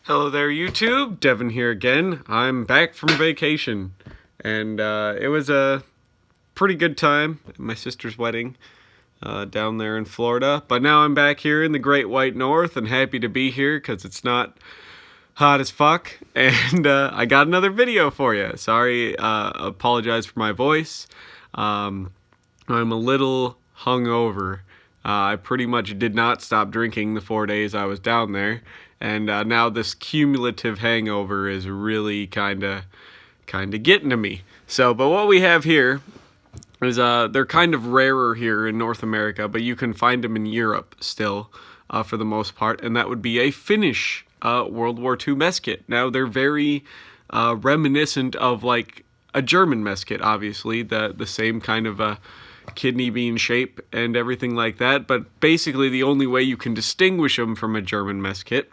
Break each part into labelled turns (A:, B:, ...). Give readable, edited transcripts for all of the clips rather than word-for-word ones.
A: Hello there, YouTube. Devin here again. I'm back from vacation, and it was a pretty good time at my sister's wedding down there in Florida. But now I'm back here in the Great White North and happy to be here because it's not hot as fuck. And I got another video for you. Sorry, apologize for my voice. I'm a little hungover. I pretty much did not stop drinking the 4 days I was down there. And now this cumulative hangover is really kind of getting to me. So, but what we have here is they're kind of rarer here in North America, but you can find them in Europe still for the most part, and that would be a Finnish World War II mess kit. Now they're very reminiscent of like a German mess kit, obviously, the same kind of kidney bean shape and everything like that. But basically, the only way you can distinguish them from a German mess kit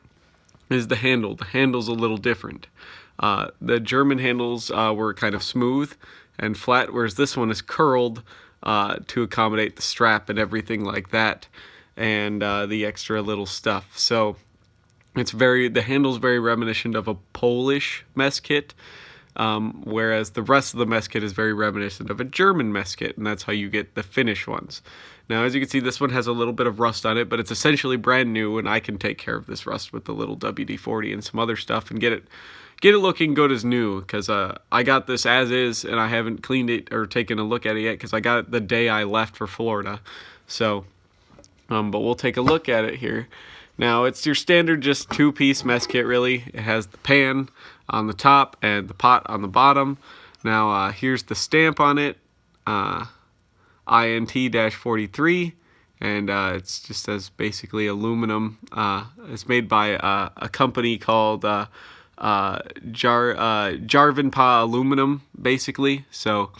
A: is the handle. The handle's a little different. The German handles were kind of smooth and flat, whereas this one is curled to accommodate the strap and everything like that, and the extra little stuff. So the handle's very reminiscent of a Polish mess kit, whereas the rest of the mess kit is very reminiscent of a German mess kit, and that's how you get the Finnish ones. Now, as you can see, this one has a little bit of rust on it, but it's essentially brand new, and I can take care of this rust with the little WD-40 and some other stuff and get it looking good as new, because I got this as is, and I haven't cleaned it or taken a look at it yet, because I got it the day I left for Florida. So, but we'll take a look at it here. Now, it's your standard just two-piece mess kit, really. It has the pan on the top and the pot on the bottom. Now, here's the stamp on it. INT-43, and it just says basically aluminum. It's made by a company called Jarvenpa Aluminum, basically. So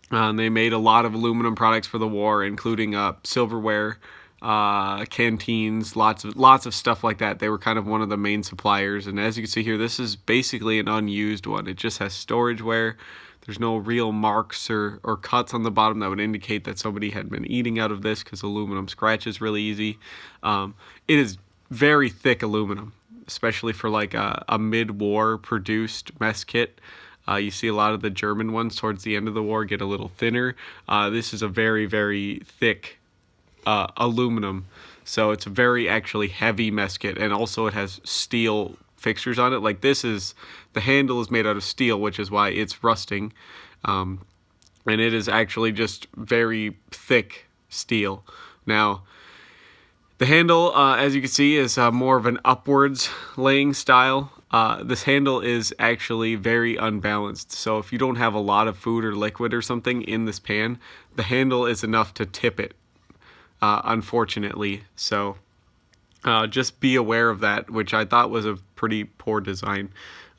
A: they made a lot of aluminum products for the war, including silverware, canteens, lots of stuff like that. They were kind of one of the main suppliers, and as you can see here, this is basically an unused one. It just has storage wear. There's no real marks or cuts on the bottom that would indicate that somebody had been eating out of this, because aluminum scratches really easy. It is very thick aluminum, especially for like a mid-war produced mess kit. You see a lot of the German ones towards the end of the war get a little thinner. This is a very, very thick aluminum, so it's a very actually heavy mess kit, and also it has steel fixtures on it. Like the handle is made out of steel, which is why it's rusting, and it is actually just very thick steel. Now, the handle, as you can see, is more of an upwards laying style. This handle is actually very unbalanced, so if you don't have a lot of food or liquid or something in this pan, the handle is enough to tip it, unfortunately. So just be aware of that, which I thought was a pretty poor design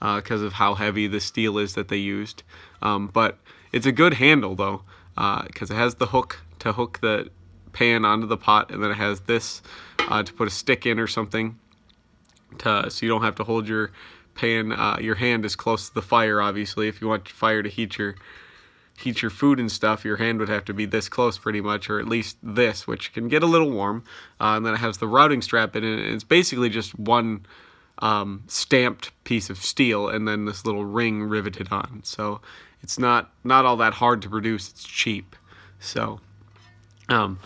A: because of how heavy the steel is that they used. But it's a good handle, though, because it has the hook to hook the pan onto the pot, and then it has this to put a stick in or something, so you don't have to hold your pan, your hand is close to the fire. Obviously, if you want your fire to heat your food and stuff, your hand would have to be this close pretty much, or at least this, which can get a little warm. And then it has the routing strap in it, and it's basically just one stamped piece of steel and then this little ring riveted on. So it's not all that hard to produce. It's cheap. So we'll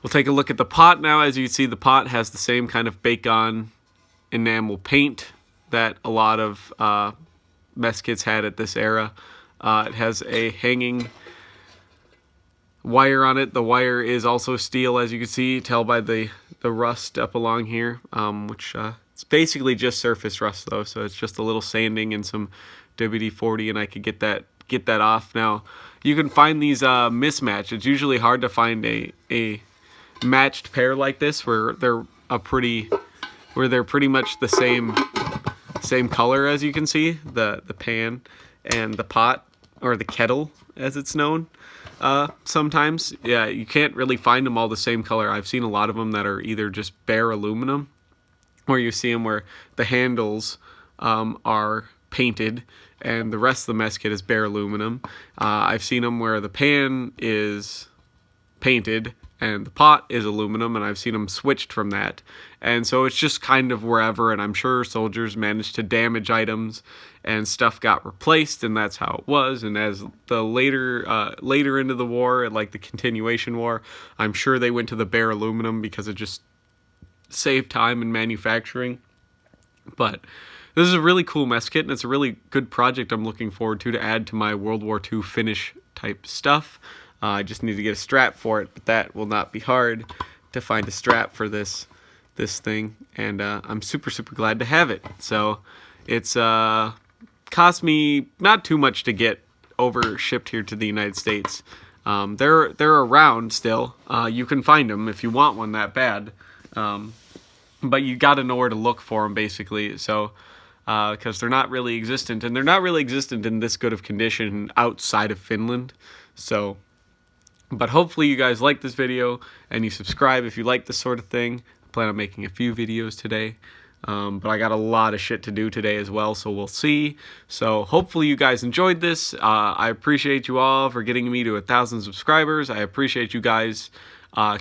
A: take a look at the pot now. As you can see, the pot has the same kind of bake-on enamel paint that a lot of mess kits had at this era. It has a hanging wire on it. The wire is also steel, as you can see, tell by the rust up along here, which it's basically just surface rust, though, so it's just a little sanding and some WD-40, and I could get that off. Now, you can find these mismatched. It's usually hard to find a matched pair like this where they're pretty much the same color, as you can see, the pan and the pot, or the kettle as it's known. Sometimes, yeah, you can't really find them all the same color. I've seen a lot of them that are either just bare aluminum, or you see them where the handles are painted and the rest of the mess kit is bare aluminum. I've seen them where the pan is painted and the pot is aluminum, and I've seen them switched from that. And so it's just kind of wherever, and I'm sure soldiers managed to damage items and stuff got replaced, and that's how it was. And as the later into the war, like the continuation war, I'm sure they went to the bare aluminum because it just saved time in manufacturing. But this is a really cool mess kit, and it's a really good project I'm looking forward to add to my World War II Finnish type stuff. I just need to get a strap for it, but that will not be hard to find a strap for this thing, and I'm super glad to have it. So it's cost me not too much to get over shipped here to the United States. They're around still. You can find them if you want one that bad, but you got to know where to look for them basically. So because they're not really existent, and they're not really existent in this good of condition outside of Finland. So. But hopefully you guys like this video and you subscribe if you like this sort of thing. I plan on making a few videos today. But I got a lot of shit to do today as well, so we'll see. So hopefully you guys enjoyed this. I appreciate you all for getting me to 1,000 subscribers. I appreciate you guys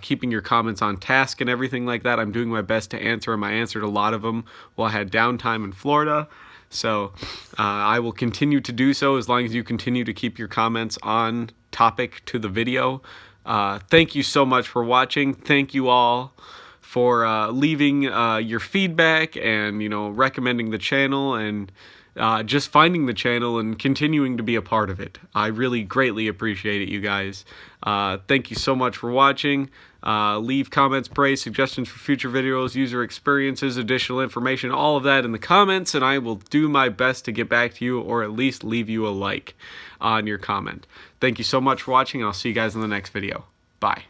A: keeping your comments on task and everything like that. I'm doing my best to answer them. I answered a lot of them while I had downtime in Florida. So I will continue to do so as long as you continue to keep your comments on topic to the video. Thank you so much for watching. Thank you all for leaving your feedback and, you know, recommending the channel and just finding the channel and continuing to be a part of it. I really greatly appreciate it, you guys. Thank you so much for watching. Leave comments, praise, suggestions for future videos, user experiences, additional information, all of that in the comments, and I will do my best to get back to you, or at least leave you a like on your comment. Thank you so much for watching, and I'll see you guys in the next video. Bye.